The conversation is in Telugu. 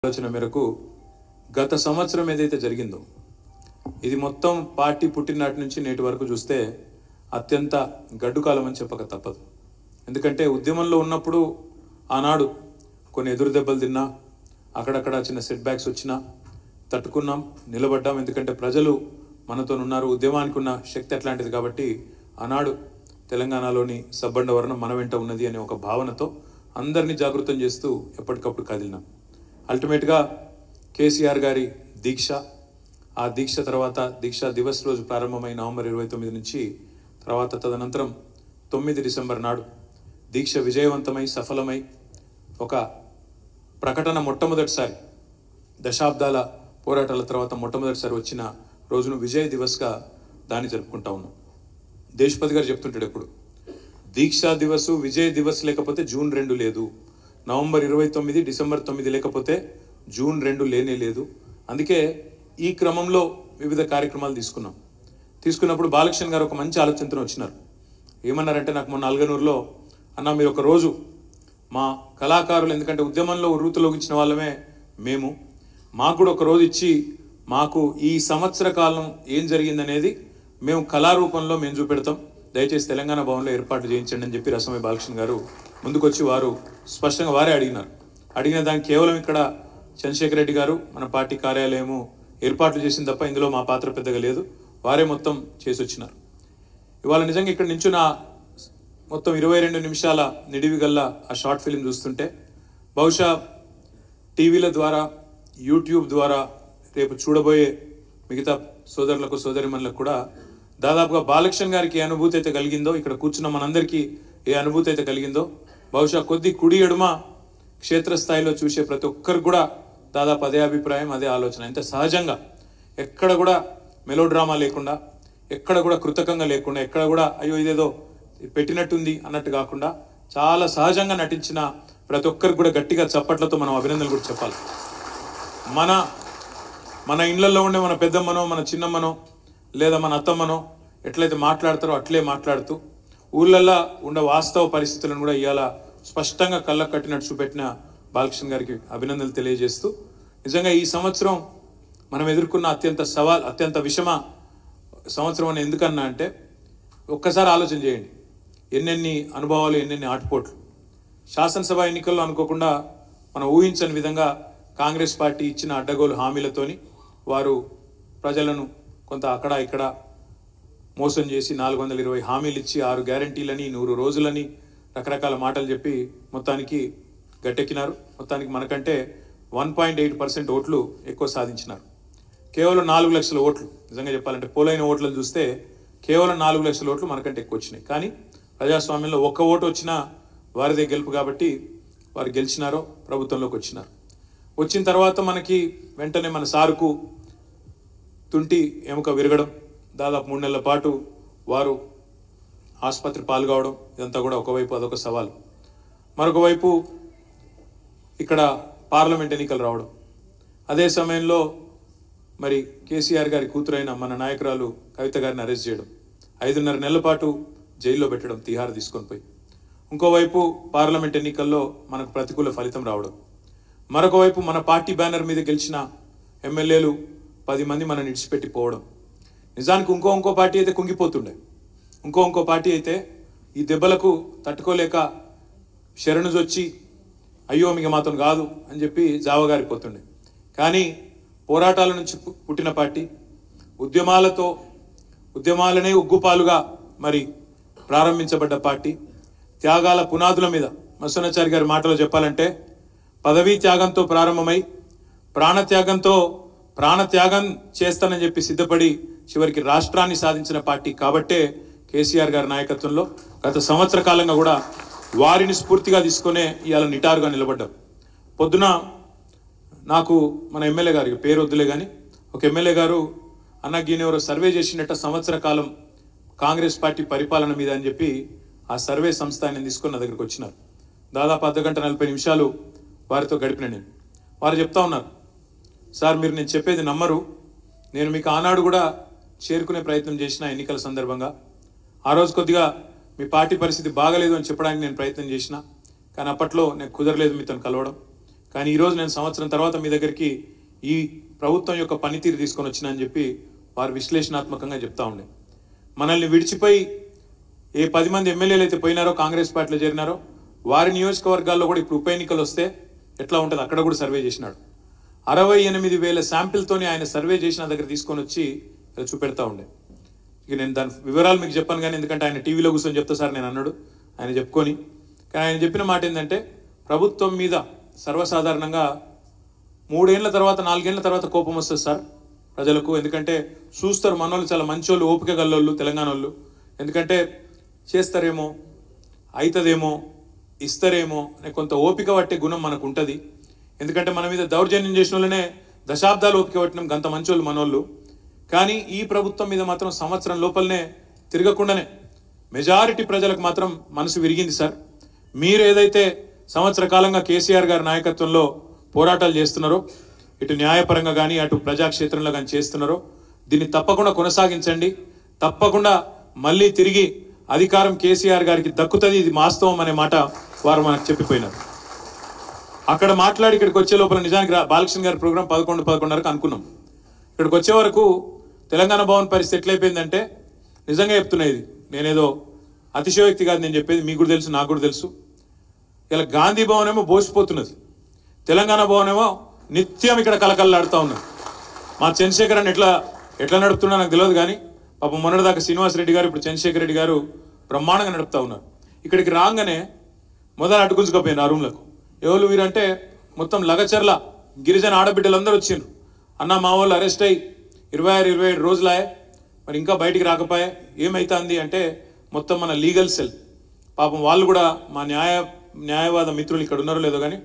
ఆలోచన మేరకు గత సంవత్సరం ఏదైతే జరిగిందో ఇది మొత్తం పార్టీ పుట్టినటి నుంచి నేటి వరకు చూస్తే అత్యంత గడ్డు కాలం అని చెప్పక తప్పదు. ఎందుకంటే ఉద్యమంలో ఉన్నప్పుడు ఆనాడు కొన్ని ఎదురు దెబ్బలు తిన్నా, అక్కడక్కడ చిన్న సెట్ బ్యాక్స్ వచ్చినా తట్టుకున్నాం, నిలబడ్డాం. ఎందుకంటే ప్రజలు మనతో ఉన్నారు, ఉద్యమానికి ఉన్న శక్తి అట్లాంటిది కాబట్టి ఆనాడు తెలంగాణలోని సబ్బండ వర్ణం మన వెంట ఉన్నది అనే ఒక భావనతో అందరినీ జాగృతం చేస్తూ ఎప్పటికప్పుడు కదిలినాం. అల్టిమేట్గా కేసీఆర్ గారి దీక్ష, ఆ దీక్ష తర్వాత దీక్షా దివస్ రోజు ప్రారంభమై నవంబర్ 29 నుంచి తర్వాత తదనంతరం 9 డిసెంబర్ నాడు దీక్ష విజయవంతమై సఫలమై ఒక ప్రకటన మొట్టమొదటిసారి దశాబ్దాల పోరాటాల తర్వాత మొట్టమొదటిసారి వచ్చిన రోజును విజయ్ దివస్గా దాన్ని జరుపుకుంటా ఉన్నాం. దేశపతి గారు చెప్తుంటాడు ఎప్పుడు, దీక్షా దివస్ విజయ్ దివస్ లేకపోతే జూన్ 2 లేదు, నవంబర్ 29 డిసెంబర్ 9 లేకపోతే జూన్ 2 లేనే లేదు. అందుకే ఈ క్రమంలో వివిధ కార్యక్రమాలు తీసుకున్నప్పుడు బాలకృష్ణ గారు ఒక మంచి ఆలోచనతో వచ్చినారు. ఏమన్నారంటే, నాకు మొన్న అల్గనూరులో అన్న మీరు ఒక రోజు మా కళాకారులు, ఎందుకంటే ఉద్యమంలో వృత్తిలోకించిన వాళ్ళమే మేము, మాకు కూడా ఒక రోజు ఇచ్చి మాకు ఈ సంవత్సర కాలం ఏం జరిగిందనేది మేము కళారూపంలో మేము చూపెడతాం, దయచేసి తెలంగాణ భవన్లో ఏర్పాటు చేయించండి అని చెప్పి రసమై బాలకృష్ణ గారు ముందుకొచ్చి వారు స్పష్టంగా వారే అడిగిన దానికి కేవలం ఇక్కడ చంద్రశేఖర్ రెడ్డి గారు మన పార్టీ కార్యాలయము ఏర్పాట్లు చేసింది తప్ప ఇందులో మా పాత్ర పెద్దగా లేదు, వారే మొత్తం చేసి వచ్చినారు. ఇవాళ నిజంగా ఇక్కడ నుంచి నా మొత్తం 22 నిమిషాల నిడివి గల్ల ఆ షార్ట్ ఫిలిం చూస్తుంటే బహుశా టీవీల ద్వారా యూట్యూబ్ ద్వారా రేపు చూడబోయే మిగతా సోదరులకు సోదరిమణులకు కూడా దాదాపుగా బాలకృష్ణ గారికి ఏ అనుభూతి అయితే కలిగిందో, ఇక్కడ కూర్చున్న మనందరికీ ఏ అనుభూతి అయితే కలిగిందో, బహుశా కొద్ది కుడి ఎడుమ క్షేత్రస్థాయిలో చూసే ప్రతి ఒక్కరికి కూడా దాదాపు అదే అభిప్రాయం, అదే ఆలోచన. ఇంత సహజంగా, ఎక్కడ కూడా మెలోడ్రామా లేకుండా, ఎక్కడ కూడా కృతకంగా లేకుండా, ఎక్కడ కూడా అయ్యో ఇదేదో పెట్టినట్టుంది అన్నట్టు కాకుండా చాలా సహజంగా నటించిన ప్రతి ఒక్కరికి కూడా గట్టిగా చప్పట్లతో మనం అభినందనలు కూడా చెప్పాలి. మన ఇళ్లలో ఉండే మన పెద్దమ్మనో మన చిన్నమ్మనో లేదా మన అత్తమ్మనో ఎట్లయితే మాట్లాడతారో అట్లే మాట్లాడుతూ ఊళ్ళల్లో ఉండే వాస్తవ పరిస్థితులను కూడా ఇవాళ స్పష్టంగా కళ్ళకు కట్టినట్టు చూపెట్టిన బాలకృష్ణ గారికి అభినందనలు తెలియజేస్తూ, నిజంగా ఈ సంవత్సరం మనం ఎదుర్కొన్న అత్యంత విషమ సంవత్సరం అని ఎందుకన్నా అంటే, ఒక్కసారి ఆలోచన చేయండి, ఎన్నెన్ని అనుభవాలు, ఎన్నెన్ని ఆటుపోట్లు. శాసనసభ ఎన్నికల్లో అనుకోకుండా మనం ఊహించని విధంగా కాంగ్రెస్ పార్టీ ఇచ్చిన అడ్డగోలు హామీలతోని వారు ప్రజలను కొంత అక్కడ ఇక్కడ మోసం చేసి 420 హామీలు ఇచ్చి 6 గ్యారంటీలని 100 రోజులని రకరకాల మాటలు చెప్పి మొత్తానికి గట్టెక్కినారు. మొత్తానికి మనకంటే 1.8% ఓట్లు ఎక్కువ సాధించినారు. కేవలం 4 లక్షల ఓట్లు, నిజంగా చెప్పాలంటే పోలైన ఓట్లను చూస్తే కేవలం 4 లక్షల ఓట్లు మనకంటే ఎక్కువ వచ్చినాయి. కానీ ప్రజాస్వామ్యంలో ఒక్క ఓటు వచ్చినా వారిదే గెలుపు కాబట్టి వారు గెలిచినారో ప్రభుత్వంలోకి వచ్చినారు. వచ్చిన తర్వాత మనకి వెంటనే మన సారుకు తుంటి ఎముక విరగడం, దాదాపు 3 నెలల పాటు వారు ఆసుపత్రి పాల్గొవడం, ఇదంతా కూడా ఒకవైపు అదొక సవాలు. మరొక వైపు ఇక్కడ పార్లమెంట్ ఎన్నికలు రావడం, అదే సమయంలో మరి కేసీఆర్ గారి కూతురైన మన నాయకురాలు కవిత గారిని అరెస్ట్ చేయడం, 5.5 నెలల పాటు జైల్లో పెట్టడం, తిహార్ తీసుకొని పోయి. ఇంకోవైపు పార్లమెంట్ ఎన్నికల్లో మనకు ప్రతికూల ఫలితం రావడం, మరొక వైపు మన పార్టీ బ్యానర్ మీద గెలిచిన ఎమ్మెల్యేలు 10 మంది మనం విడిచిపెట్టి పోవడం. నిజానికి ఇంకో పార్టీ అయితే కుంగిపోతుండే, ఇంకో పార్టీ అయితే ఈ దెబ్బలకు తట్టుకోలేక శరణుజొచ్చి అయ్యో మీకు మాత్రం కాదు అని చెప్పి జావగారిపోతుండే. కానీ పోరాటాల నుంచి పుట్టిన పార్టీ, ఉద్యమాలనే ఉగ్గుపాలుగా మరి ప్రారంభించబడ్డ పార్టీ, త్యాగాల పునాదుల మీద మత్స్యనాచారి గారి మాటలో చెప్పాలంటే పదవీ త్యాగంతో ప్రారంభమై ప్రాణత్యాగం చేస్తానని చెప్పి సిద్ధపడి చివరికి రాష్ట్రాన్ని సాధించిన పార్టీ కాబట్టే కేసీఆర్ గారి నాయకత్వంలో గత సంవత్సర కాలంగా కూడా వారిని స్ఫూర్తిగా తీసుకునే ఇవాళ నిటారుగా నిలబడ్డారు. పొద్దున నాకు మన ఎమ్మెల్యే గారికి పేరు వద్దులే కానీ ఒక ఎమ్మెల్యే గారు అన్నగీనెవరో సర్వే చేసినట్ట సంవత్సర కాలం కాంగ్రెస్ పార్టీ పరిపాలన మీద అని చెప్పి ఆ సర్వే సంస్థ ఆయన తీసుకుని నా దగ్గరికి వచ్చినారు. దాదాపు 1:40 నిమిషాలు వారితో గడిపిన నేను. వారు చెప్తా ఉన్నారు, సార్ మీరు నేను చెప్పేది నమ్మరు, నేను మీకు ఆనాడు కూడా చేరుకునే ప్రయత్నం చేసిన ఎన్నికల సందర్భంగా. ఆ రోజు కొద్దిగా మీ పార్టీ పరిస్థితి బాగలేదు అని చెప్పడానికి నేను ప్రయత్నం చేసిన, కానీ అప్పట్లో నేను కుదరలేదు మీతో కలవడం. కానీ ఈరోజు నేను సంవత్సరం తర్వాత మీ దగ్గరికి ఈ ప్రభుత్వం యొక్క పనితీరు తీసుకొని వచ్చినా అని చెప్పి వారు విశ్లేషణాత్మకంగా చెప్తా ఉండే. మనల్ని విడిచిపోయి ఏ 10 మంది ఎమ్మెల్యేలు అయితే పోయినారో, కాంగ్రెస్ పార్టీలో చేరినారో, వారి నియోజకవర్గాల్లో కూడా ఇప్పుడు ఉప ఎన్నికలు వస్తే ఎట్లా ఉంటుంది అక్కడ కూడా సర్వే చేసినాడు. 68,000 శాంపిల్తోనే ఆయన సర్వే చేసిన దగ్గర తీసుకొని వచ్చి చూపెడతా ఉండే. ఇక నేను దాని వివరాలు మీకు చెప్పాను కానీ, ఎందుకంటే ఆయన టీవీలో కూర్చొని చెప్తా సార్ నేను అన్నాడు, ఆయన చెప్పుకొని. కానీ ఆయన చెప్పిన మాట ఏంటంటే, ప్రభుత్వం మీద సర్వసాధారణంగా 3 ఏళ్ల తర్వాత 4 ఏళ్ల తర్వాత కోపం వస్తుంది సార్ ప్రజలకు. ఎందుకంటే చూస్తారు మనోళ్ళు చాలా మంచోళ్ళు, ఓపిక గల్లోళ్ళు తెలంగాణ వాళ్ళు. ఎందుకంటే చేస్తారేమో, అవుతుందేమో, ఇస్తారేమో అనే కొంత ఓపిక పట్టే గుణం మనకు ఉంటుంది. ఎందుకంటే మన మీద దౌర్జన్యం చేసిన వాళ్ళనే దశాబ్దాలు ఓపిక పట్టినాం, గంత మంచోళ్ళు మనోళ్ళు. కానీ ఈ ప్రభుత్వం మీద మాత్రం సంవత్సరం లోపలనే తిరగకుండానే మెజారిటీ ప్రజలకు మాత్రం మనసు విరిగింది సార్. మీరు ఏదైతే సంవత్సర కాలంగా కేసీఆర్ గారి నాయకత్వంలో పోరాటాలు చేస్తున్నారో, ఇటు న్యాయపరంగా కానీ అటు ప్రజాక్షేత్రంలో కానీ చేస్తున్నారో, దీన్ని తప్పకుండా కొనసాగించండి. తప్పకుండా మళ్ళీ తిరిగి అధికారం కేసీఆర్ గారికి దక్కుతుంది, ఇది వాస్తవం అనే మాట వారు మనకు చెప్పిపోయినారు. అక్కడ మాట్లాడి ఇక్కడికి వచ్చే లోపల నిజానికి బాలకృష్ణ గారి ప్రోగ్రాం 11:30కు అనుకున్నాం. ఇక్కడికి వచ్చే వరకు తెలంగాణ భవన్ పరిస్థితి ఎట్లయిపోయిందంటే, నిజంగా చెప్తున్నా, ఇది నేనేదో అతిశయోక్తి కాదు నేను చెప్పేది, మీకు కూడా తెలుసు, నాకు కూడా తెలుసు. ఇలా గాంధీ భవన్ ఏమో బోసిపోతున్నది, తెలంగాణ భవన్ ఏమో నిత్యం ఇక్కడ కలకల్లాడుతూ ఉన్నది. మా చంద్రశేఖర్ అని ఎట్లా నడుపుతున్నా నాకు తెలియదు కానీ, పాపం మొన్నటిదాకా శ్రీనివాసరెడ్డి గారు, ఇప్పుడు చంద్రశేఖర్ రెడ్డి గారు బ్రహ్మాండంగా నడుపుతా ఉన్నారు. ఇక్కడికి రాగానే మొదలు అడ్డుకుంచుకపోయినారు ఆ రూమ్లకు. ఎవరు వీరంటే మొత్తం లగచర్ల గిరిజన ఆడబిడ్డలందరూ వచ్చిండ్రు. అన్న మా వాళ్ళు అరెస్ట్ అయ్యి 26-27 రోజులాయే, మరి ఇంకా బయటికి రాకపోయా, ఏమైతుంది అంటే మొత్తం మన లీగల్ సెల్, పాపం వాళ్ళు కూడా మా న్యాయవాద మిత్రులు ఇక్కడ ఉన్నారో లేదో కానీ